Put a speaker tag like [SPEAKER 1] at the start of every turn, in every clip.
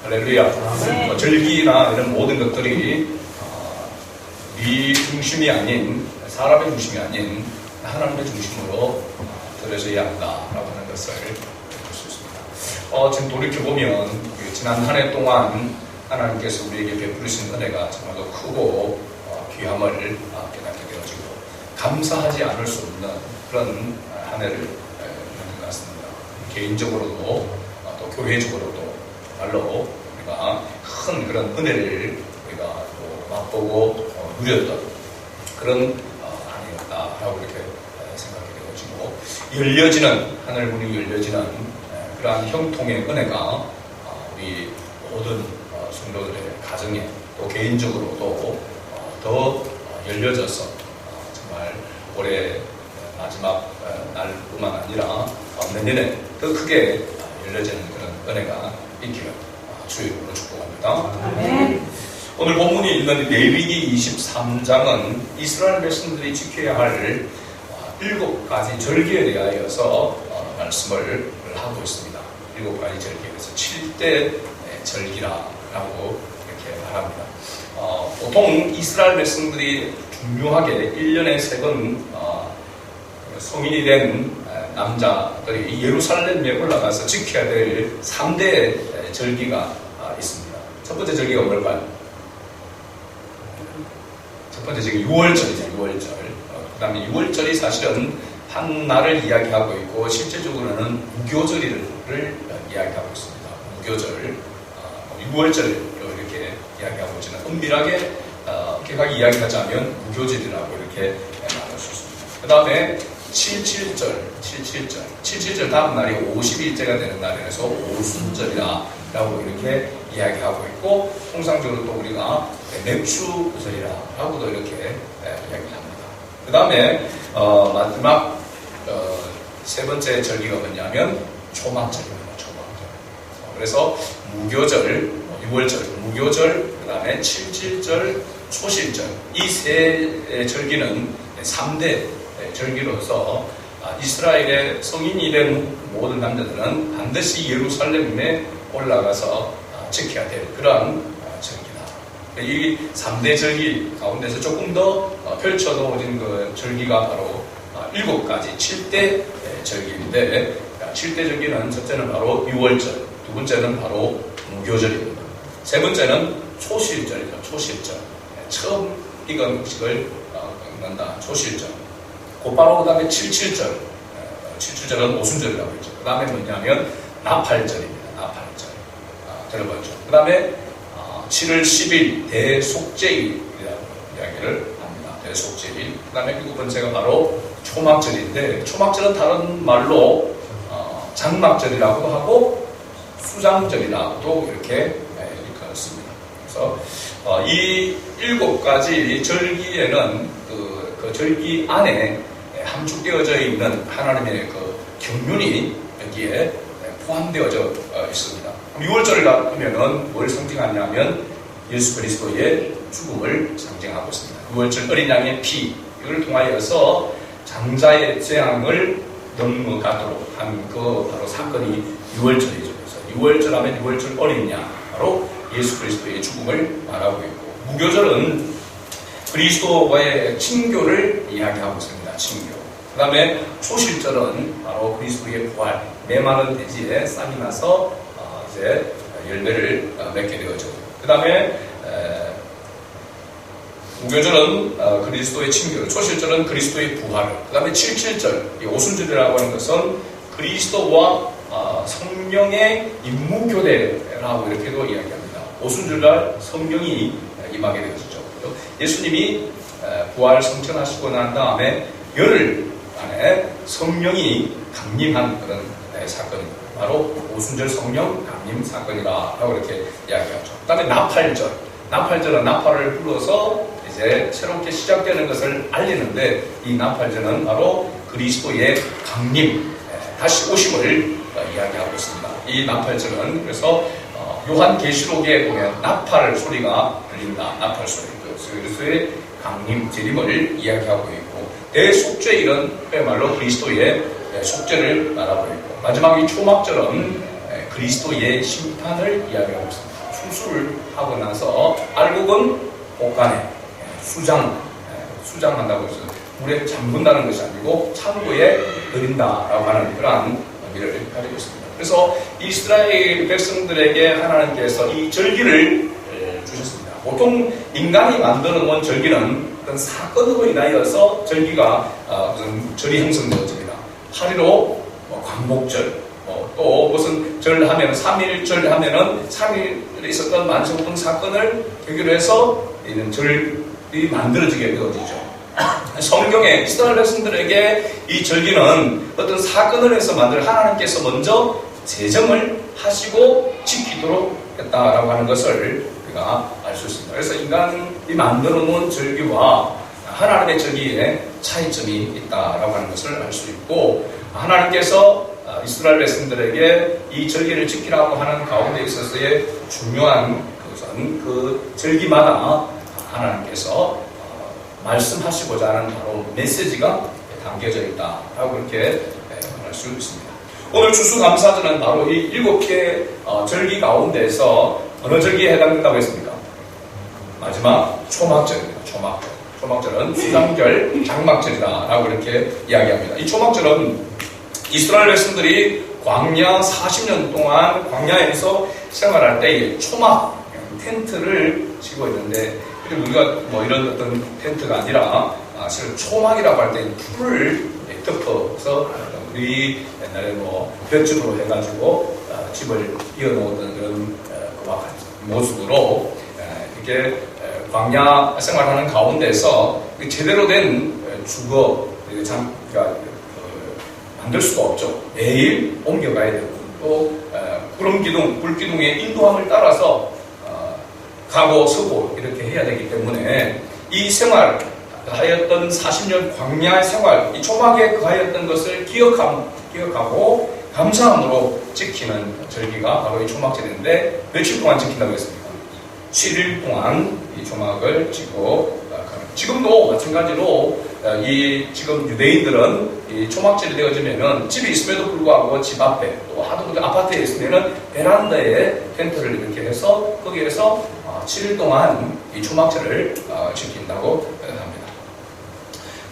[SPEAKER 1] 할렐루야. 절기나 이런 모든 것들이 네 중심이 아닌, 사람의 중심이 아닌 하나님의 중심으로 들어져야 한다라고 하는 것을 볼 수 있습니다. 지금 돌이켜보면 지난 한 해 동안 하나님께서 우리에게 베푸시는 은혜가 정말로 크고 귀함을 깨닫게 되어지고 감사하지 않을 수 없는 그런 한 해를 보낸 것 같습니다. 개인적으로도 또 교회적으로도 말로 우리가 큰 그런 은혜를 우리가 또 맛보고 누렸던 그런 한 해였다라고 이렇게 생각이 되어지고, 열려지는 하늘 문이 열려지는 그러한 형통의 은혜가 우리 모든 성도들의 가정에 또 개인적으로도 더 열려져서 정말 올해 마지막 날뿐만 아니라 내년에 더 크게 열려지는 그런 은혜가 있기를 주의 이름으로 축복합니다. 오늘 본문이 있는 레위기 23장은 이스라엘 백성들이 지켜야 할 7가지 절기에 대하여서 말씀을 하고 있습니다. 7가지 절기에서 7대 절기라고 이렇게 말합니다. 보통 이스라엘 백성들이 중요하게 1년에 3번 성인이 된 남자들이 예루살렘에 올라가서 지켜야 될 3대 절기가 있습니다. 첫 번째 절기가 뭘까요? 첫 번째 절기 6월절이죠. 6월절. 그 다음에 6월절이 사실은 한 날을 이야기하고 있고 실제적으로는 무교절을 이야기하고 있습니다. 무교절, 6월절을 이렇게 이야기하고 있지는 엄밀하게 각각 이야기하자면 무교절이라고 이렇게 말할 수 있습니다. 그 다음에 77절 다음 날이 50일째가 되는 날이라서 오순절이라고 이렇게 이야기하고 있고, 통상적으로 또 우리가 맥주절이라고도 이렇게 이야기합니다. 그 다음에 마지막 세 번째 절기가 뭐냐면 초막절입니다. 초막절. 그래서 무교절, 6월절, 무교절, 그 다음에 77절, 초실절, 이 세 절기는 3대 절기로서 이스라엘의 성인이 된 모든 남자들은 반드시 예루살렘에 올라가서 지켜야 될 그러한 절기다. 이 3대 절기 가운데서 조금 더 펼쳐놓은 그 절기가 바로 7가지 7대 절기인데, 7대 절기는 첫째는 바로 6월절, 두 번째는 바로 무교절입니다. 세 번째는 초실절이죠. 초실절. 처음 익은 음식을 먹는다. 초실절. 곧바로 그 다음에 77절. 77절은 오순절이라고 했죠. 그 다음에 뭐냐면 나팔절입니다. 나팔절. 들어봤죠. 그 다음에 7월 10일 대속죄일이라고 이야기를 합니다. 대속죄일. 그 다음에 7번째가 바로 초막절인데, 초막절은 다른 말로 장막절이라고도 하고 수장절이라고도 이렇게 일컫습니다. 그래서 이 7가지 절기에는 그 절기 안에 함축되어져 있는 하나님의 그 경륜이 여기에 포함되어져 있습니다. 6월절을 하면은 뭘 상징하냐면 예수 그리스도의 죽음을 상징하고 있습니다. 6월절 어린 양의 피, 이걸 통하여서 장자의 재앙을 넘어가도록 한 그 바로 사건이 6월절이죠. 그래서 6월절 하면 6월절 어린 양, 바로 예수 그리스도의 죽음을 말하고 있고, 무교절은 그리스도와의 친교를 이야기하고 있습니다. 친교. 그 다음에 초실절은 바로 그리스도의 부활, 메마른 돼지에 싹이 나서 이제 열매를 맺게 되어져. 그 다음에 무교절은 그리스도의 친교, 초실절은 그리스도의 부활. 그 다음에 77절, 이 오순절이라고 하는 것은 그리스도와 성령의 임무교대라고 이렇게도 이야기합니다. 오순절날 성령이 임하게 되어지죠. 예수님이 부활 성천하시고 난 다음에 열흘 안에 성령이 강림한 그런 사건입니다. 바로 오순절 성령 강림 사건이라고 이렇게 이야기하죠. 그 다음에 나팔절. 나팔절은 나팔을 불어서 이제 새롭게 시작되는 것을 알리는데, 이 나팔절은 바로 그리스도의 강림, 다시 오심을 이야기하고 있습니다. 이 나팔절은 그래서 요한계시록에 보면 나팔 소리가 들린다. 나팔 소리. 그리스도의 강림, 재림을 이야기하고 있고, 대속죄일은 그야말로 그리스도의 속죄를 말하고 있고, 마지막 이 초막절은 그리스도의 심판을 이야기하고 있습니다. 수술을 하고 나서 알곡은 옷간에 수장한다고 해서 물에 잠근다는 것이 아니고 창고에 들인다라고 하는 그러한 의미를 가지고 있습니다. 그래서 이스라엘 백성들에게 하나님께서 이 절기를 주셨습니다. 보통 인간이 만들어 놓은 절기는 어떤 사건으로 인하여서 절기가 무슨 절이 형성되어집니다. 파리로 광복절, 또 무슨 절 하면 3.1절 하면은 3.1에 있었던 만성분 사건을 계기로 해서 이런 절이 만들어지게 되어지죠. 성경에 이스라엘 백성들에게 이 절기는 어떤 사건을 해서 만들 하나님께서 먼저 제정을 하시고 지키도록 했다라고 하는 것을 우리가 알 수 있습니다. 그래서 인간이 만들어 놓은 절기와 하나님의 절기에 차이점이 있다라고 하는 것을 알 수 있고, 하나님께서 이스라엘 백성들에게 이 절기를 지키라고 하는 가운데 있어서의 중요한 것은 그 절기마다 하나님께서 말씀하시고자 하는 바로 메시지가 담겨져 있다라고 그렇게 할 수 있습니다. 오늘 추수감사절은 바로 이 7개 절기 가운데서 어느 절기에 해당된다고 했습니까? 마지막 초막절입니다. 초막절은 수장절, 장막절이다라고 이렇게 이야기합니다. 이 초막절은 이스라엘 백성들이 광야 40년 동안 광야에서 생활할 때에 초막, 텐트를 치고 있는데, 우리가 뭐 이런 어떤 텐트가 아니라 사실 초막이라고 할 때 풀을 덮어서 우리 옛날에 뭐 볏짚으로 해가지고 집을 이어놓았던 그런 모습으로 이렇게 광야 생활하는 가운데서 제대로 된 주거, 그러니까 만들 수가 없죠. 매일 옮겨가야 되고, 또 구름기둥, 불기둥의 인도함을 따라서 가고 서고 이렇게 해야 되기 때문에 이 생활 하였던 40년 광야의 생활, 이 초막에 거하였던 것을 기억하고 감사함으로 지키는 절기가 바로 이 초막절인데, 며칠 동안 지킨다고 했습니까? 7일 동안 이 초막을 지고 지금도 마찬가지로 지금 유대인들은 이 초막절이 되어지면은 집이 있음에도 불구하고 집 앞에, 또 하도 아파트에 있으면은 베란다에 텐트를 이렇게 해서 거기에서 7일 동안 이 초막절을 지킨다고 합니다.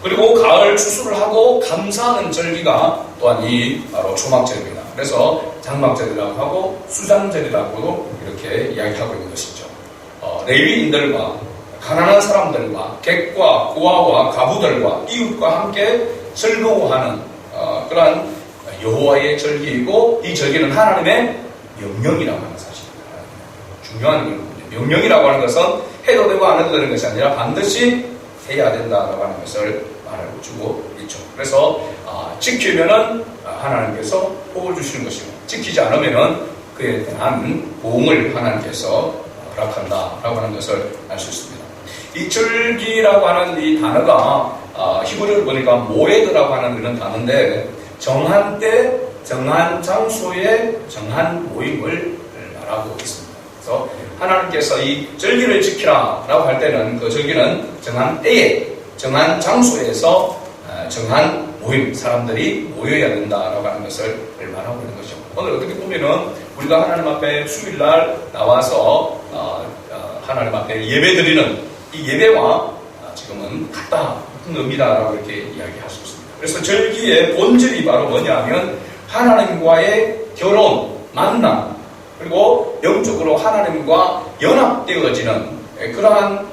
[SPEAKER 1] 그리고 가을 추수를 하고 감사하는 절기가 또한 이 바로 초막절입니다. 그래서 장막절이라고 하고 수장절이라고도 이렇게 이야기하고 있는 것이죠. 레위인들과 가난한 사람들과 객과 고아와 가부들과 이웃과 함께 즐거워하는 그러한 여호와의 절기이고, 이 절기는 하나님의 명령이라고 하는 사실입니다. 중요한 명령이라고 하는 것은 해도 되고 안 해도 되는 것이 아니라 반드시 해야 된다라고 하는 것을 말해주고 있죠. 그래서 지키면은 하나님께서 복을 주시는 것이고, 지키지 않으면은 그에 대한 보응을 하나님께서 허락한다라고 하는 것을 알 수 있습니다. 이 절기라고 하는 이 단어가 히브리어를 보니까 모에드라고 하는 그런 단어인데, 정한 때, 정한 장소에 정한 모임을 말하고 있습니다. 그래서 하나님께서 이 절기를 지키라라고 할 때는 그 절기는 정한 때에, 정한 장소에서 정한 모임, 사람들이 모여야 된다라고 하는 것을 말하고 있는 것이죠. 오늘 어떻게 보면은 우리가 하나님 앞에 주일날 나와서 하나님 앞에 예배드리는 이 예배와 지금은 같은 의미다라고 이렇게 이야기할 수 있습니다. 그래서 절기의 본질이 바로 뭐냐면 하나님과의 결혼, 만남, 그리고 영적으로 하나님과 연합되어지는 그러한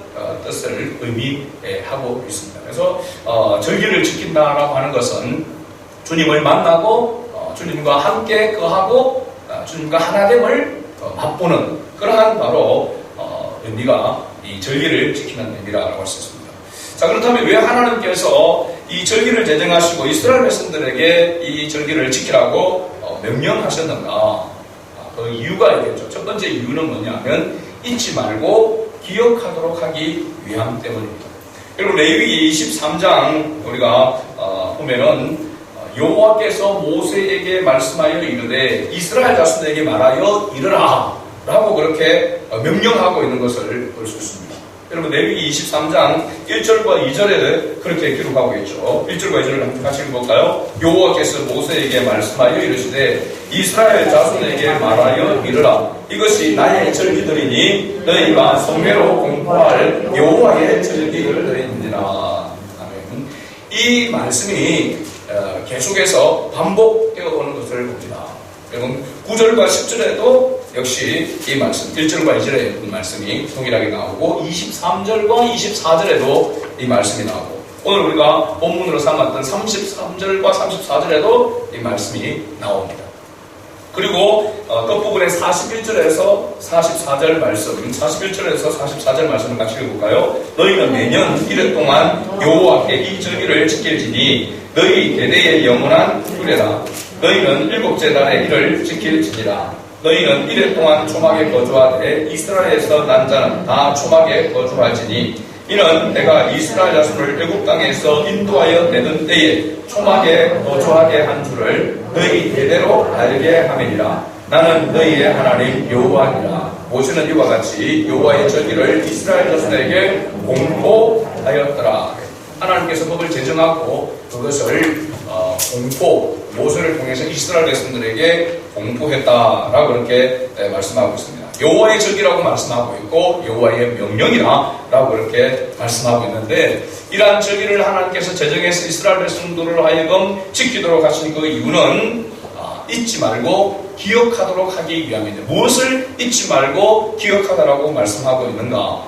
[SPEAKER 1] 뜻을 의미하고 있습니다. 그래서 절기를 지킨다라고 하는 것은 주님을 만나고 주님과 함께 거하고 주님과 하나됨을 맛보는 그러한 바로 의미가 이 절기를 지키는 의미라고 할 수 있습니다. 자, 그렇다면 왜 하나님께서 이 절기를 제정하시고 이스라엘 백성들에게 이 절기를 지키라고 명령하셨는가? 그 이유가 있겠죠. 첫 번째 이유는 뭐냐면 잊지 말고 기억하도록 하기 위함 때문입니다. 그리고 레위기 23장 우리가 보면은 여호와께서 모세에게 말씀하여 이르되 이스라엘 자손에게 말하여 이르라 라고 그렇게 명령하고 있는 것을 볼 수 있습니다. 여러분 레위기 23장 1절과 2절에 그렇게 기록하고 있죠. 1절과 2절을 같이 읽어볼까요? 여호와께서 모세에게 말씀하여 이르시되 이스라엘 자손에게 말하여 이르라. 이것이 나의 절기들이니 너희가 성회로 공포할 여호와의 절기들이니라. 아멘. 이 말씀이 계속해서 반복되어 오는 것을 봅니다. 여러분 9절과 10절에도 역시 이 말씀 1절과 2절의 말씀이 동일하게 나오고 23절과 24절에도 이 말씀이 나오고 오늘 우리가 본문으로 삼았던 33절과 34절에도 이 말씀이 나옵니다. 그리고 끝부분에 41절에서 44절 말씀 41절에서 44절 말씀을 같이 읽어볼까요? 너희는 매년 이래 동안 여호와께 이 절기를 지킬지니 너희 대대의 영원한 규례라. 너희는 일곱째 달에 이를 지킬지니라. 너희는 이래 동안 초막에 거주하되 이스라엘에서 난 자는 다 초막에 거주할지니 이는 내가 이스라엘 자손을 애굽 땅에서 인도하여 내던 때에 초막에 거주하게 한 줄을 너희 대대로 알게 함이니라. 나는 너희의 하나님 여호와니라. 모세는 이와 같이 여호와의 절기를 이스라엘 자손에게 공포하였더라. 하나님께서 법을 제정하고 그것을 모세를 통해서 이스라엘 백성들에게 공포했다라고 그렇게 말씀하고 있습니다. 여호와의 절기라고 말씀하고 있고 여호와의 명령이라고 그렇게 말씀하고 있는데 이러한 절기를 하나님께서 제정해서 이스라엘 백성들을 하여금 지키도록 하신 그 이유는 잊지 말고 기억하도록 하기 위함입니다. 무엇을 잊지 말고 기억하다라고 말씀하고 있는가?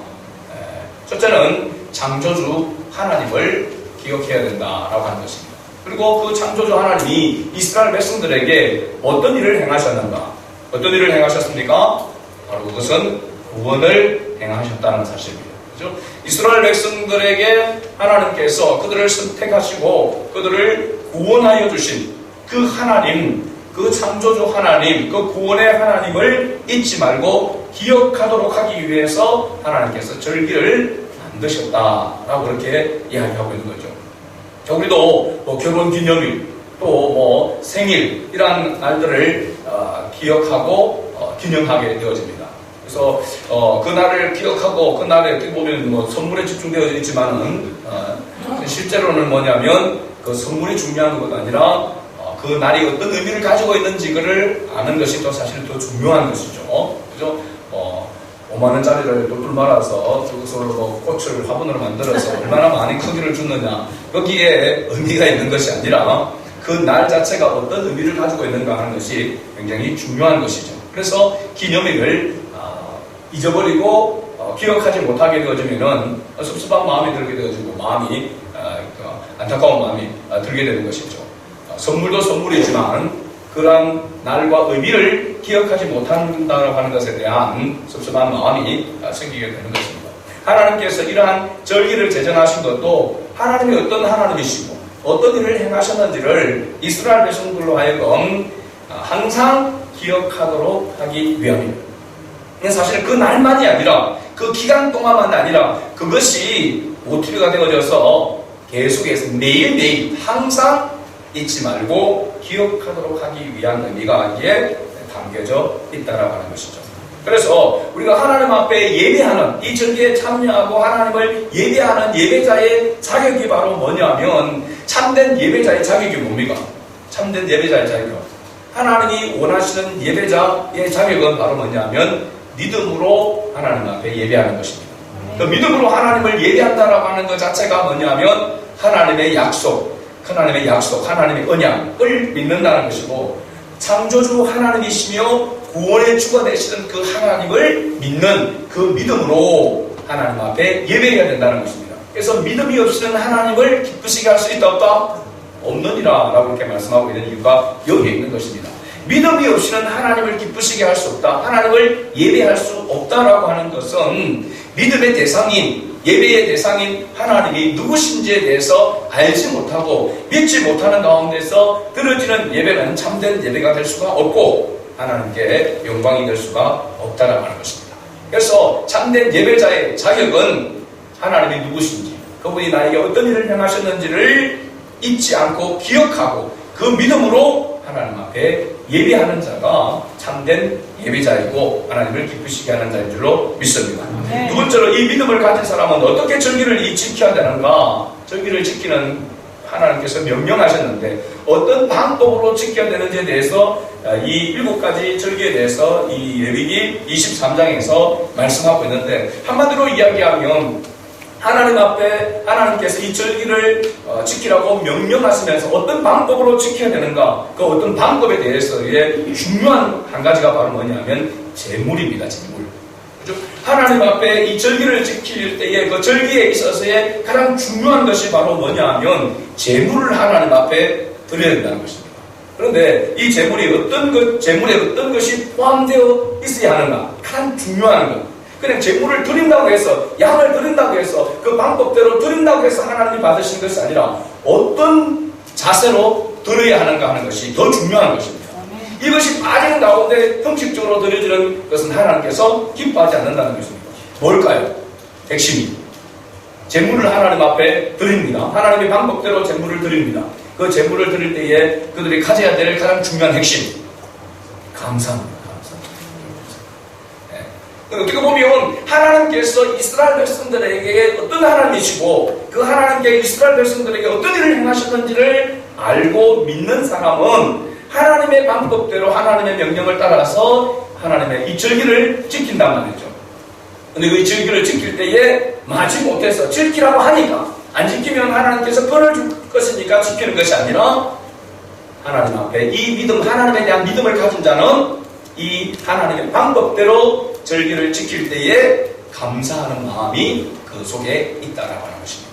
[SPEAKER 1] 첫째는 창조주 하나님을 기억해야 된다라고 하는 것입니다. 그리고 그 창조주 하나님이 이스라엘 백성들에게 어떤 일을 행하셨는가? 어떤 일을 행하셨습니까? 바로 그것은 구원을 행하셨다는 사실입니다. 그렇죠? 이스라엘 백성들에게 하나님께서 그들을 선택하시고 그들을 구원하여 주신 그 하나님, 그 창조주 하나님, 그 구원의 하나님을 잊지 말고 기억하도록 하기 위해서 하나님께서 절기를 만드셨다라고 그렇게 이야기하고 있는 거죠. 자, 우리도 결혼 기념일, 또 생일, 이러한 날들을 기억하고 기념하게 되어집니다. 그래서 그날을 기억하고 그날에 어떻게 보면 선물에 집중되어 있지만은 실제로는 뭐냐면 그 선물이 중요한 것 아니라 그 날이 어떤 의미를 가지고 있는지를 아는 것이 또 사실 더 중요한 것이죠. 그죠? 5만원짜리를 똘똘 말아서 그것으로 꽃을 화분으로 만들어서 얼마나 많은 크기를 주느냐, 여기에 의미가 있는 것이 아니라 그 날 자체가 어떤 의미를 가지고 있는가 하는 것이 굉장히 중요한 것이죠. 그래서 기념일을 잊어버리고 기억하지 못하게 되어지면은 섭섭한 마음이 들게 되어지고 마음이 안타까운 마음이 들게 되는 것이죠. 선물도 선물이지만 그러한 날과 의미를 기억하지 못한다고 하는 것에 대한 섭섭한 마음이 생기게 되는 것입니다. 하나님께서 이러한 절기를 제정하신 것도 하나님이 어떤 하나님이시고 어떤 일을 행하셨는지를 이스라엘 백성들로 하여금 항상 기억하도록 하기 위함입니다. 사실 그 날만이 아니라 그 기간 동안만이 아니라 그것이 모티브가 되어져서 계속해서 매일매일 항상 잊지 말고 기억하도록 하기 위한 의미가 여기에 담겨져 있다라고 하는 것이죠. 그래서 우리가 하나님 앞에 예배하는 이 절기에 참여하고 하나님을 예배하는 예배자의 자격이 바로 뭐냐면 참된 예배자의 자격이 뭡니까? 참된 예배자의 자격. 하나님이 원하시는 예배자의 자격은 바로 뭐냐면 믿음으로 하나님 앞에 예배하는 것입니다. 그 믿음으로 하나님을 예배한다라고 하는 것 자체가 뭐냐면 하나님의 약속, 하나님의 언약을 믿는다는 것이고 창조주 하나님이시며 구원의 주가 되시는 그 하나님을 믿는 그 믿음으로 하나님 앞에 예배해야 된다는 것입니다. 그래서 믿음이 없이는 하나님을 기쁘시게 할 수 있다 없다? 없느니라 라고 이렇게 말씀하고 있는 이유가 여기에 있는 것입니다. 믿음이 없이는 하나님을 기쁘시게 할 수 없다, 하나님을 예배할 수 없다라고 하는 것은 믿음의 대상인, 예배의 대상인 하나님이 누구신지에 대해서 알지 못하고 믿지 못하는 가운데서 드려지는 예배는 참된 예배가 될 수가 없고 하나님께 영광이 될 수가 없다라고 하는 것입니다. 그래서 참된 예배자의 자격은 하나님이 누구신지, 그분이 나에게 어떤 일을 행하셨는지를 잊지 않고 기억하고 그 믿음으로 하나님 앞에 예배하는 자가 참된 예배자이고 하나님을 기쁘시게 하는 자인 줄로 믿습니다.
[SPEAKER 2] 네.
[SPEAKER 1] 두 번째로 이 믿음을 가진 사람은 어떻게 절기를 지켜야 되는가? 절기를 지키는 하나님께서 명령하셨는데 어떤 방법으로 지켜야 되는지에 대해서 이 7가지 절기에 대해서 이 레위기 23장에서 말씀하고 있는데, 한마디로 이야기하면 하나님 앞에 하나님께서 이 절기를 지키라고 명령하시면서 어떤 방법으로 지켜야 되는가, 그 어떤 방법에 대해서의 중요한 한 가지가 바로 뭐냐면 제물입니다. 제물. 그죠? 하나님 앞에 이 절기를 지킬 때에 그 절기에 있어서의 가장 중요한 것이 바로 뭐냐면 제물을 하나님 앞에 드려야 된다는 것입니다. 그런데 이 제물이 제물에 어떤 것이 포함되어 있어야 하는가? 가장 중요한 것. 그냥 제물을 드린다고 해서, 양을 드린다고 해서, 그 방법대로 드린다고 해서 하나님이 받으신 것이 아니라 어떤 자세로 드려야 하는가 하는 것이 더 중요한 것입니다. 이것이 빠지는 가운데 형식적으로 드려지는 것은 하나님께서 기뻐하지 않는다는 것입니다. 뭘까요? 핵심이 제물을 하나님 앞에 드립니다. 하나님의 방법대로 제물을 드립니다. 그 제물을 드릴 때에 그들이 가져야 될 가장 중요한 핵심, 감사입니다. 어떻게 보면 하나님께서 이스라엘 백성들에게 어떤 하나님이시고 그 하나님께 이스라엘 백성들에게 어떤 일을 행하셨는지를 알고 믿는 사람은 하나님의 방법대로 하나님의 명령을 따라서 하나님의 이 절기를 지킨단 말이죠. 근데 그 절기를 지킬 때에 마지못해서 지키라고 하니까 안 지키면 하나님께서 벌을 줄 것이니까 지키는 것이 아니라 하나님 앞에 이 믿음, 하나님에 대한 믿음을 가진 자는 이 하나님의 방법대로 절기를 지킬 때에 감사하는 마음이 그 속에 있다라고 하는 것입니다.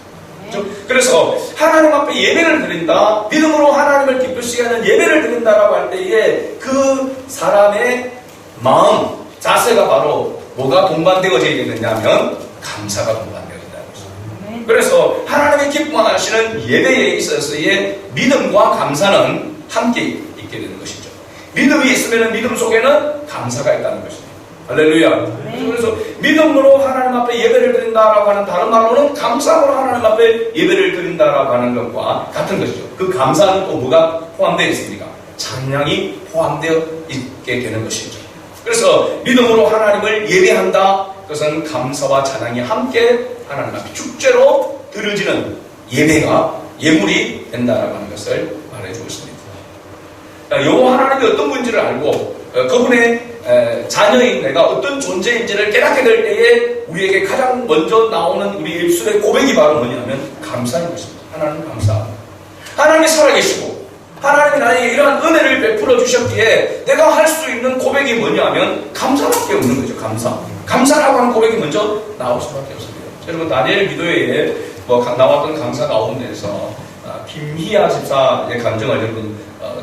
[SPEAKER 1] 그래서 하나님 앞에 예배를 드린다, 믿음으로 하나님을 기쁘시게 하는 예배를 드린다라고 할 때에 그 사람의 마음, 자세가 바로 뭐가 동반되어져야 되느냐면 감사가 동반되어진다는 것입니다. 그래서 하나님의 기뻐하시는 예배에 있어서의 믿음과 감사는 함께 있게 되는 것이죠. 믿음이 있으면 믿음 속에는 감사가 있다는 것입니다. 할렐루야. 그래서 믿음으로 하나님 앞에 예배를 드린다라고 하는, 다른 말로는 감사로 하나님 앞에 예배를 드린다라고 하는 것과 같은 것이죠. 그 감사는 또 뭐가 포함되어 있습니까? 찬양이 포함되어 있게 되는 것이죠. 그래서 믿음으로 하나님을 예배한다, 그것은 감사와 찬양이 함께 하나님 앞에 축제로 드려지는 예배가 예물이 된다라고 하는 것을 말해주고 있습니다. 여호와 하나님이 어떤 분인지를 알고 그분의 자녀인 내가 어떤 존재인지를 깨닫게 될 때에 우리에게 가장 먼저 나오는 우리 입술의 고백이 바로 뭐냐면 감사인 것입니다. 하나님 감사합니다. 하나님이 살아계시고 하나님이 나에게 이러한 은혜를 베풀어 주셨기에 내가 할 수 있는 고백이 뭐냐면 감사밖에 없는 거죠. 감사라고 하는 고백이 먼저 나올 수밖에 없습니다. 여러분, 다니엘 기도회에 나왔던 강사 가운데서 김희아 집사의 감정을 여러분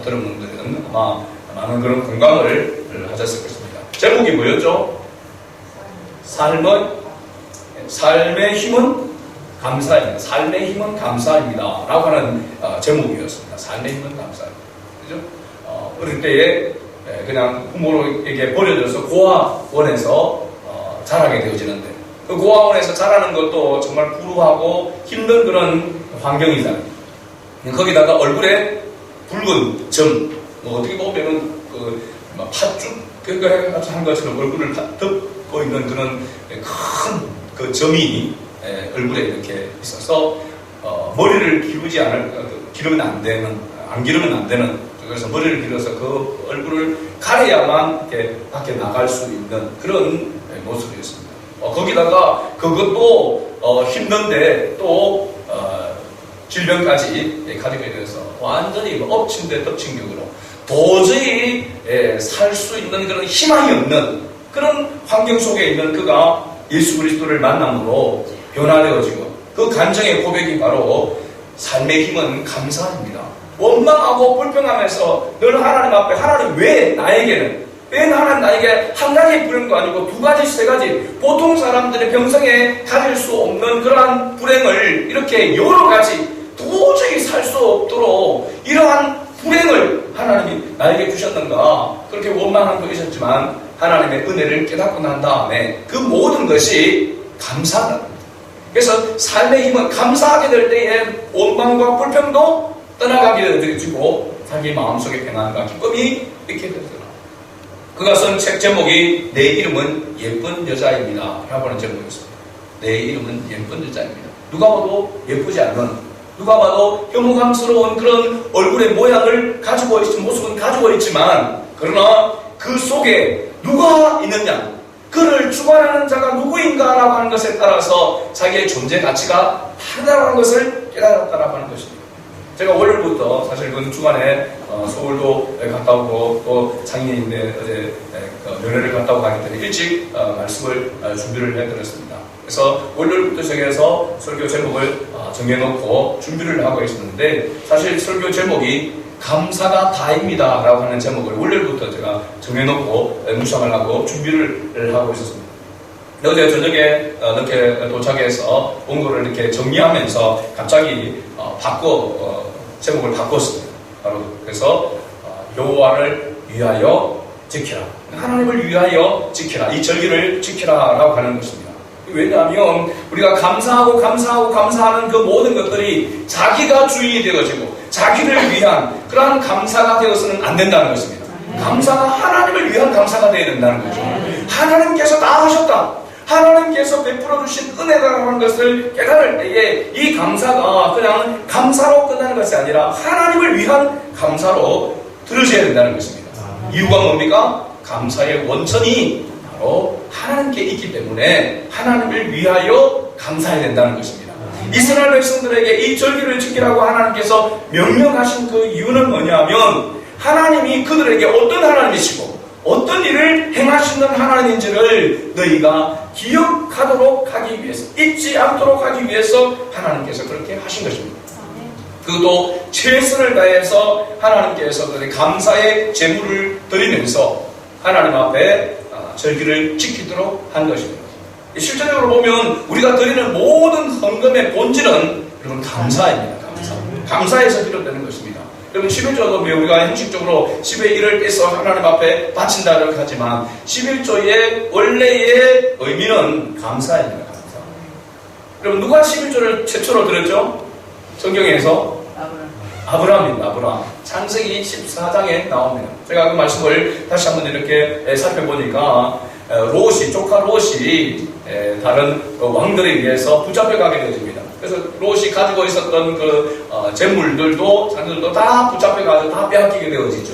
[SPEAKER 1] 들은 분들은 아마 많은 그런 공감을 하셨을 것입니다. 제목이 뭐였죠? 삶의 힘은 감사입니다. 삶의 힘은 감사입니다. 라고 하는 제목이었습니다. 삶의 힘은 감사입니다. 그죠? 어릴 때에 그냥 부모에게 버려져서 고아원에서 자라게 되어지는데, 그 고아원에서 자라는 것도 정말 불우하고 힘든 그런 환경이잖아요. 거기다가 얼굴에 붉은 점, 어떻게 보면 팥죽 한 것처럼 얼굴을 덮고 있는 그런 큰 그 점이 얼굴에 이렇게 있어서 머리를 기르면 안 되는, 그래서 머리를 길어서 그 얼굴을 가려야만 이렇게 밖에 나갈 수 있는 그런 모습이었습니다. 거기다가 그것도 힘든데 또 질병까지 가지게 돼서 완전히 엎친 데 덮친 격으로 도저히 살 수 있는 그런 희망이 없는 그런 환경 속에 있는 그가 예수 그리스도를 만남으로 변화되어지고, 그 간증의 고백이 바로 삶의 힘은 감사입니다. 원망하고 불평하면서 늘 하나님 앞에, 하나님 왜 하나님 나에게 한 가지 불행도 아니고 두 가지, 세 가지, 보통 사람들의 평생에 가질 수 없는 그러한 불행을 이렇게 여러 가지 도저히 살 수 없도록 이러한 불행을 하나님이 나에게 주셨는가, 그렇게 원망하고 있었지만 하나님의 은혜를 깨닫고 난 다음에 그 모든 것이 감사다. 그래서 삶의 힘은 감사하게 될 때에 원망과 불평도 떠나가게 되어지고 자기 마음속에 평안과 기쁨이 있게 되더라. 그가 쓴 책 제목이 내 이름은 예쁜 여자입니다 라고 하는 제목이었습니다. 내 이름은 예쁜 여자입니다. 누가 봐도 예쁘지 않은, 누가 봐도 혐오감스러운 그런 얼굴의 모양을 가지고 있지만, 모습은 가지고 있지만, 그러나 그 속에 누가 있느냐, 그를 주관하는 자가 누구인가라고 하는 것에 따라서 자기의 존재 가치가 다르다는 것을 깨달았다라고 하는 것입니다. 제가 월요일부터 사실 그 주간에 서울도 갔다 오고 또 장인인데 어제 면회를 갔다 오고 하기 때문에 일찍 말씀을 준비를 해드렸습니다. 그래서 월요일부터 정해서 설교 제목을 정해놓고 준비를 하고 있었는데, 사실 설교 제목이 감사가 다입니다 라고 하는 제목을 월요일부터 제가 정해놓고 묵상을 하고 준비를 하고 있었습니다. 어제 저녁에 이렇게 도착해서 원고를 이렇게 정리하면서 갑자기 제목을 바꿨습니다. 바로 그래서 여호와를 위하여 지키라, 하나님을 위하여 지키라, 이 절기를 지키라 라고 하는 것입니다. 왜냐하면 우리가 감사하는 그 모든 것들이 자기가 주인이 되어지고 자기를 위한 그러한 감사가 되어서는 안 된다는 것입니다. 감사가 하나님을 위한 감사가 되어야 된다는 거죠. 하나님께서 다 하셨다, 하나님께서 베풀어 주신 은혜라는 것을 깨달을 때에 이 감사가 그냥 감사로 끝나는 것이 아니라 하나님을 위한 감사로 들으셔야 된다는 것입니다. 이유가 뭡니까? 감사의 원천이 바로 하나님께 있기 때문에 하나님을 위하여 감사해야 된다는 것입니다. 이스라엘 백성들에게 이 절기를 지키라고 하나님께서 명령하신 그 이유는 뭐냐면, 하나님이 그들에게 어떤 하나님이시고 어떤 일을 행하시는 하나님인지를 너희가 기억하도록 하기 위해서, 잊지 않도록 하기 위해서 하나님께서 그렇게 하신 것입니다. 그것도 최선을 다해서 하나님께서 감사의 제물을 드리면서 하나님 앞에 절기를 지키도록 한 것입니다. 실제적으로 보면 우리가 드리는 모든 헌금의 본질은 여러분 감사입니다. 감사에서 비롯되는 것입니다. 여러분 11조도 우리가 형식적으로 10의 1을 떼서 하나님 앞에 바친다고 하지만 11조의 원래의 의미는 감사입니다. 감사. 여러분 누가 11조를 최초로 드렸죠? 성경에서 아브라함입니다. 아브라함. 창세기 14장에 나옵니다. 제가 그 말씀을 다시 한번 이렇게 살펴보니까 조카 롯이 다른 왕들에 의해서 붙잡혀가게 되어집니다. 그래서 롯이 가지고 있었던 그 재물들도 자녀들도 다 붙잡혀가지고 다 빼앗기게 되어지죠.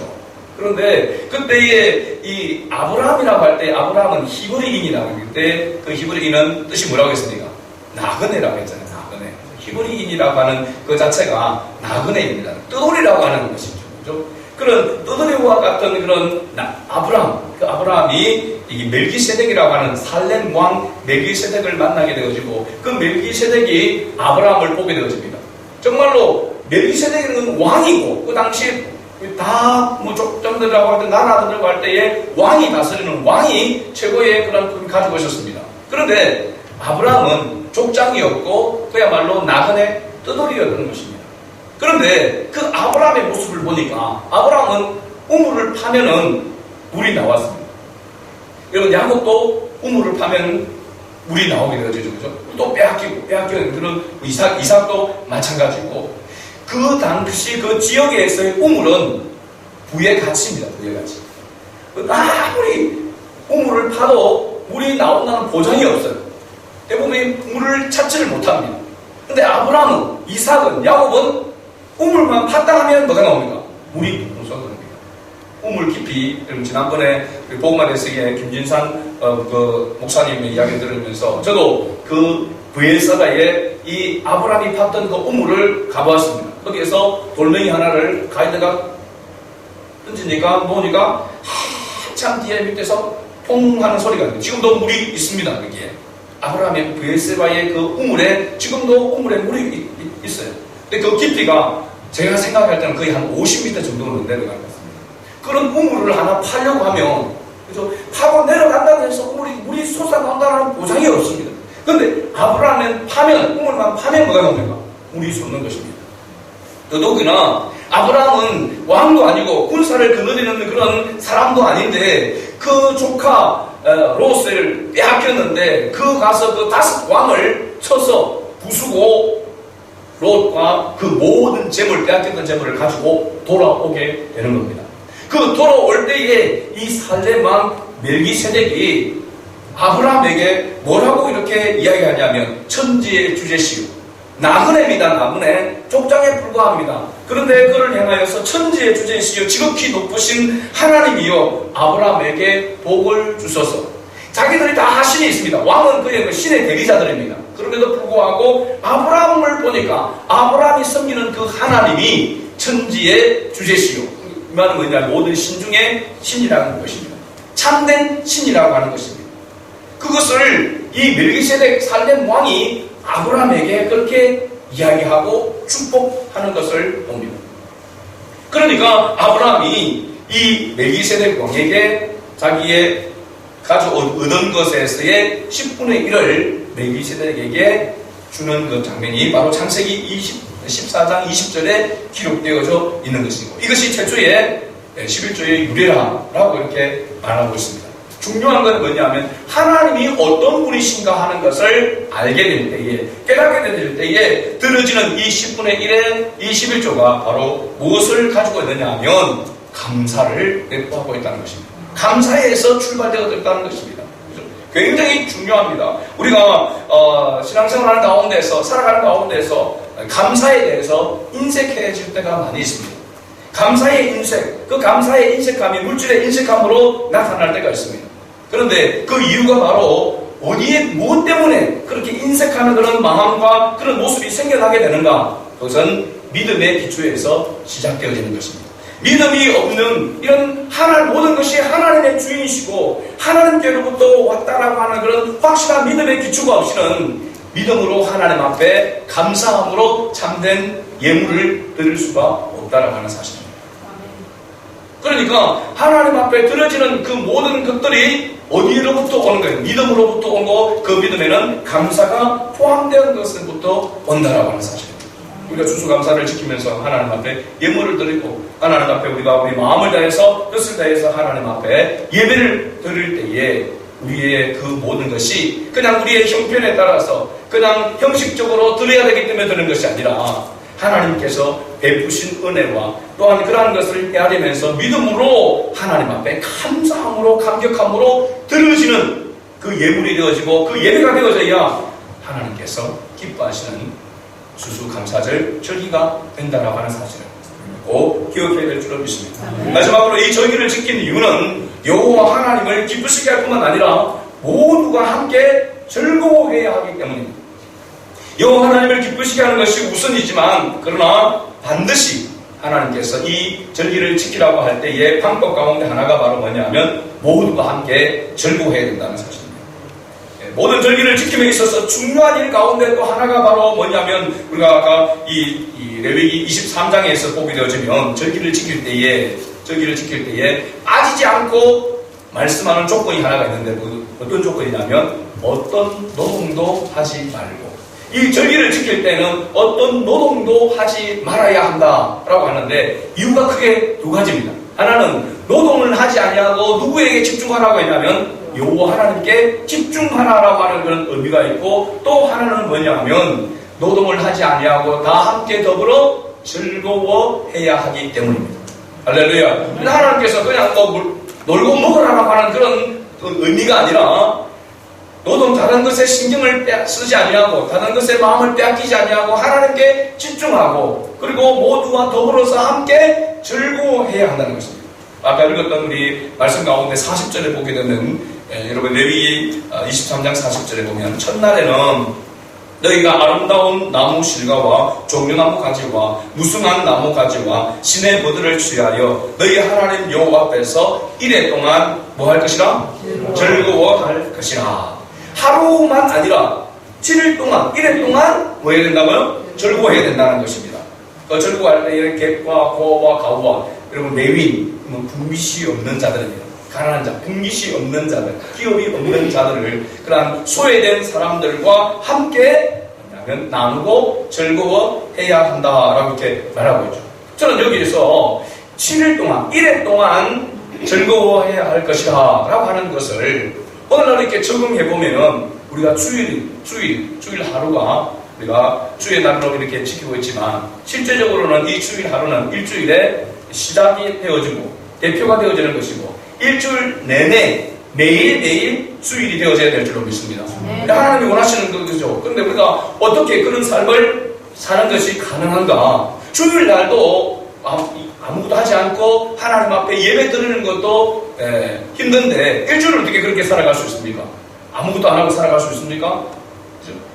[SPEAKER 1] 그런데 그때에 이 아브라함이라고 할 때, 아브라함은 히브리인이라고 할 때 그 히브리인은 뜻이 뭐라고 했습니까? 나그네라고 했잖아요. 나그네. 히브리인이라고 하는 그 자체가 나그네입니다. 뜨돌이라고 하는 것이죠. 그죠? 그런 뜨돌이와 같은 그런 아브라함, 그 아브라함이 이 멜기세덱이라고 하는 살렘 왕 멜기세덱을 만나게 되어지고, 그 멜기세덱이 아브라함을 보게 되어집니다. 정말로 멜기세덱은 왕이고, 그 당시 다 족장들이라고 할 때, 나라들이라고 할 때에 왕이 다스리는, 왕이 최고의 그런 걸 가지고 있었습니다. 그런데 아브라함은 족장이었고 그야말로 나그네 뜨돌이였던 것입니다. 그런데 그 아브라함의 모습을 보니까 아브라함은 우물을 파면은 물이 나왔습니다. 여러분 야곱도 우물을 파면 물이 나오게 되어지죠. 그죠? 또 빼앗기고 그런 이삭도 마찬가지고, 그 당시 그 지역에서의 우물은 부의 가치입니다. 부의 가치. 아무리 우물을 파도 물이 나온다는 보장이 없어요. 대부분 물을 찾지를 못합니다. 근데 아브라함은, 이삭은, 야곱은 우물만 팠다 하면 뭐가 나옵니까? 물이 솟아납니다. 우물 깊이, 여러분 지난번에 복음화 대석의 김진상 그 목사님의 이야기 들으면서 저도 그 브엘사바에 이 아브라함이 팠던 그 우물을 가보았습니다. 거기에서 돌멩이 하나를 가이드가 던지니까 놓으니까 한참 뒤에 밑에서 퐁 하는 소리가 나요. 지금도 물이 있습니다. 거기에 아브라함의 브엘세바의 그 우물에 지금도 우물에 물이 있어요. 근데 그 깊이가 제가 생각할 때는 거의 한 50m 정도는 내려갈 것 같습니다. 그런 우물을 하나 파려고 하면, 그래서 파고 내려간다고 해서 물이 솟아난다는 보장이 없습니다. 그런데 아브라함은 우물만 파면 뭐가 나옵니까? 물이 솟는 것입니다. 더더욱이나 아브라함은 왕도 아니고 군사를 거느리는 그런 사람도 아닌데, 그 조카 롯을 빼앗겼는데 그 가서 그 5 왕을 쳐서 부수고 롯과 그 모든 재물, 빼앗겼던 재물을 가지고 돌아오게 되는 겁니다. 그 돌아올 때에 이 살렘 왕 멜기세덱이 아브라함에게 뭐라고 이렇게 이야기하냐면 천지의 주제시요, 나그네입니다. 나그네, 족장에 불과합니다. 그런데 그를 향하여서 천지의 주제시요, 지극히 높으신 하나님이요 아브라함에게 복을 주소서. 자기들이 다 신이 있습니다. 왕은 그의 신의 대리자들입니다. 그럼에도 불구하고 아브라함을 보니까 아브라함이 섬기는 그 하나님이 천지의 주제시요, 이 말은 뭐냐면 모든 신 중에 신이라는 것입니다. 참된 신이라고 하는 것입니다. 그것을 이 멜기세덱 살렘 왕이 아브라함에게 그렇게 이야기하고 축복하는 것을 봅니다. 그러니까 아브라함이 이 멜기세덱 왕에게 자기의 얻은 것에서의 10분의 1을 멜기세덱에게 주는 그 장면이 바로 창세기 14장 20절에 기록되어져 있는 것이고, 이것이 최초의 11조의 유래라고 이렇게 말하고 있습니다. 중요한 건 뭐냐면 하나님이 어떤 분이신가 하는 것을 알게 될 때에, 깨닫게 될 때에 들어지는 이 10분의 1의 이 11조가 바로 무엇을 가지고 있느냐 하면 감사를 내포하고 있다는 것입니다. 감사에서 출발되었다는 것입니다. 굉장히 중요합니다. 우리가 신앙생활하는 가운데서, 살아가는 가운데서 감사에 대해서 인색해질 때가 많이 있습니다. 감사의 인색, 그 감사의 인색함이 물질의 인색함으로 나타날 때가 있습니다. 그런데 그 이유가 바로 무엇 때문에 그렇게 인색하는 그런 마음과 그런 모습이 생겨나게 되는가? 그것은 믿음의 기초에서 시작되어지는 것입니다. 믿음이 없는 이런 모든 것이 하나님의 주인이시고 하나님께로부터 왔다라고 하는 그런 확실한 믿음의 기초가 없이는 믿음으로 하나님 앞에 감사함으로 참된 예물을 드릴 수가 없다라고 하는 사실입니다. 그러니까 하나님 앞에 드려지는 그 모든 것들이 어디로부터 오는 거예요? 믿음으로부터 오고, 그 믿음에는 감사가 포함된 것으로부터 온다라고 하는 사실입니다. 우리가 추수감사를 지키면서 하나님 앞에 예물을 드리고, 하나님 앞에 우리가 우리 마음을 다해서 뜻을 다해서 하나님 앞에 예배를 드릴 때에 우리의 그 모든 것이 그냥 우리의 형편에 따라서 그냥 형식적으로 드려야 되기 때문에 드는 것이 아니라 하나님께서 베푸신 은혜와 또한 그러한 것을 헤아리면서 믿음으로 하나님 앞에 감사함으로 감격함으로 드려지는 그 예물이 되어지고, 그 예배가 되어져야 하나님께서 기뻐하시는 추수감사절 절기가 된다라고 하는 사실을 꼭 기억해야 될 줄로 믿습니다. 마지막으로 이 절기를 지킨 이유는 여호와 하나님을 기쁘시게 할 뿐만 아니라 모두가 함께 즐거워해야 하기 때문입니다. 여호와 하나님을 기쁘시게 하는 것이 우선이지만, 그러나 반드시 하나님께서 이 절기를 지키라고 할 때의 방법 가운데 하나가 바로 뭐냐면 모두가 함께 즐거워해야 된다는 사실입니다. 모든 절기를 지킴에 있어서 중요한 일 가운데 또 하나가 바로 뭐냐면, 우리가 아까 이 레위기 23장에서 보게 되어지면 절기를 지킬 때에 빠지지 않고 말씀하는 조건이 하나가 있는데, 어떤 조건이냐면 어떤 노동도 하지 말고, 이 절기를 지킬 때는 어떤 노동도 하지 말아야 한다라고 하는데, 이유가 크게 두 가지입니다. 하나는 노동을 하지 아니하고 누구에게 집중하라고 했냐면 여호와 하나님께 집중하라라고 하는 그런 의미가 있고, 또 하나는 뭐냐면 노동을 하지 아니하고 다 함께 더불어 즐거워해야 하기 때문입니다. 할렐루야. 하나님께서 그냥 놀고 먹으라고 하는 그런 의미가 아니라, 노동 다른 것에 신경을 쓰지 아니하고 다른 것에 마음을 빼앗기지 아니하고 하나님께 집중하고, 그리고 모두와 더불어서 함께 즐거워해야 한다는 것입니다. 아까 읽었던 우리 말씀 가운데 40절에 보게 되면, 여러분 레위기 23장 40절에 보면, 첫날에는 너희가 아름다운 나무 실과와 종려나무 가지와 무성한 나무 가지와 신의 버들을 취하여 너희 하나님 여호와 앞에서 이래 동안 뭐 할 것이라? 즐거워할 것이라. 하루만 아니라 7일 동안, 1일 동안 뭐 해야 된다고요? 즐거워해야 된다는 것입니다. 즐거워할 때 객과 고와 가우와, 여러분 레위인, 분깃이 없는 자들입니다. 가난한 자, 분깃이 없는 자들, 기업이 없는 자들을, 그러한 소외된 사람들과 함께 나누고 즐거워해야 한다라고 이렇게 말하고 있죠. 저는 여기에서 7일 동안, 1일 동안 즐거워해야 할 것이다 라고 하는 것을 오늘날 이렇게 적응해보면, 우리가 주일 하루가 우리가 주의 날로 이렇게 지키고 있지만, 실제적으로는 이 주일 하루는 일주일에 시작이 되어지고 대표가 되어지는 것이고 일주일 내내 매일매일 주일이 되어져야 될 줄로 믿습니다. 하나님이 원하시는 거죠. 그런데 우리가 어떻게 그런 삶을 사는 것이 가능한가? 주일날도 아무것도 하지 않고 하나님 앞에 예배 드리는 것도 힘든데 일주일을 어떻게 그렇게 살아갈 수 있습니까? 아무것도 안 하고 살아갈 수 있습니까?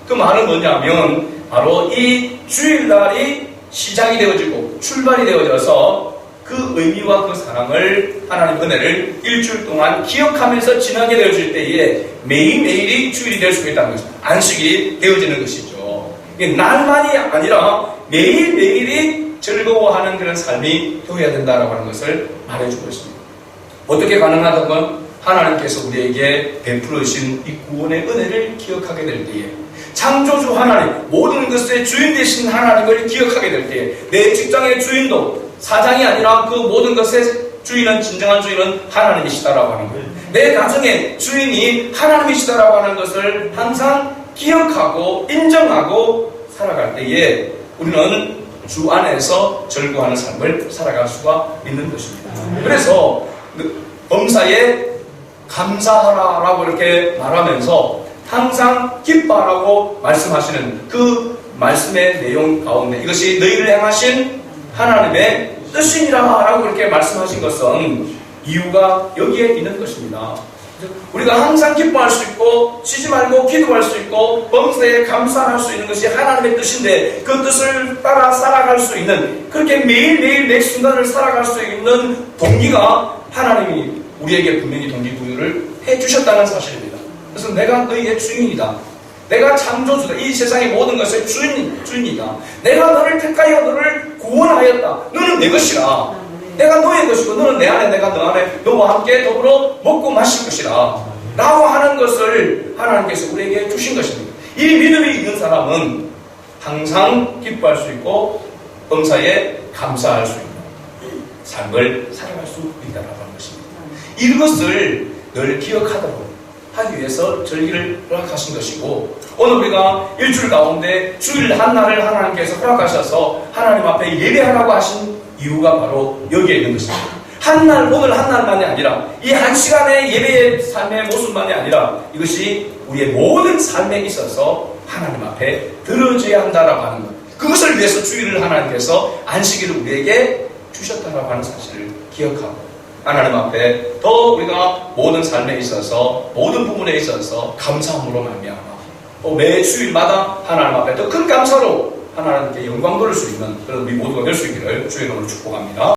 [SPEAKER 1] 그 말은 뭐냐면 바로 이 주일날이 시작이 되어지고 출발이 되어져서 그 의미와 그 사랑을 하나님 은혜를 일주일 동안 기억하면서 지나게 되어질 때에 매일매일이 주일이 될 수 있다는 것입니다. 안식이 되어지는 것이죠. 날만이 아니라 매일매일이 즐거워하는 그런 삶이 되어야 된다라고 하는 것을 말해주고 있습니다. 어떻게 가능하던 건 하나님께서 우리에게 베풀으신 이 구원의 은혜를 기억하게 될 때에 창조주 하나님, 모든 것의 주인 되신 하나님을 기억하게 될 때에 내 직장의 주인도 사장이 아니라 그 모든 것의 주인은, 진정한 주인은 하나님이시다라고 하는 거예요. 내 가정의 주인이 하나님이시다라고 하는 것을 항상 기억하고 인정하고 살아갈 때에 우리는 주 안에서 즐거워하는 삶을 살아갈 수가 있는 것입니다. 그래서 범사에 감사하라라고 이렇게 말하면서 항상 기뻐하라고 말씀하시는 그 말씀의 내용 가운데 이것이 너희를 향하신 하나님의 뜻이니라라고 이렇게 말씀하신 것은 이유가 여기에 있는 것입니다. 우리가 항상 기뻐할 수 있고 쉬지 말고 기도할 수 있고 범사에 감사할 수 있는 것이 하나님의 뜻인데 그 뜻을 따라 살아갈 수 있는 그렇게 매일매일 매 순간을 살아갈 수 있는 동기가 하나님이 우리에게 분명히 동기부여를 해주셨다는 사실입니다. 그래서 내가 너희의 주인이다. 내가 창조주다. 이 세상의 모든 것의 주인이다. 내가 너를 택하여 너를 구원하였다. 너는 내 것이라. 내가 너의 것이고 너는 내 안에 내가 너 안에 너와 함께 더불어 먹고 마실 것이라 라고 하는 것을 하나님께서 우리에게 주신 것입니다. 이 믿음이 있는 사람은 항상 기뻐할 수 있고 범사에 감사할 수 있는 삶을 살아갈 수 있다라고 하는 것입니다. 이것을 늘 기억하도록 하기 위해서 절기를 허락하신 것이고 오늘 우리가 일주일 가운데 주일 한 날을 하나님께서 허락하셔서 하나님 앞에 예배하라고 하신 이유가 바로 여기에 있는 것입니다. 오늘 한 날만이 아니라 이 한 시간의 예배의 삶의 모습만이 아니라 이것이 우리의 모든 삶에 있어서 하나님 앞에 들어져야 한다라고 하는 것. 그것을 위해서 주일을 하나님께서 안식일을 우리에게 주셨다라고 하는 사실을 기억하고 하나님 앞에 더 우리가 모든 삶에 있어서 모든 부분에 있어서 감사함으로 말미암아 또 매 주일마다 하나님 앞에 더 큰 감사로 하나님께 영광 돌릴 수 있는 그런 우리 모두가 될 수 있기를 주의 이름으로 축복합니다.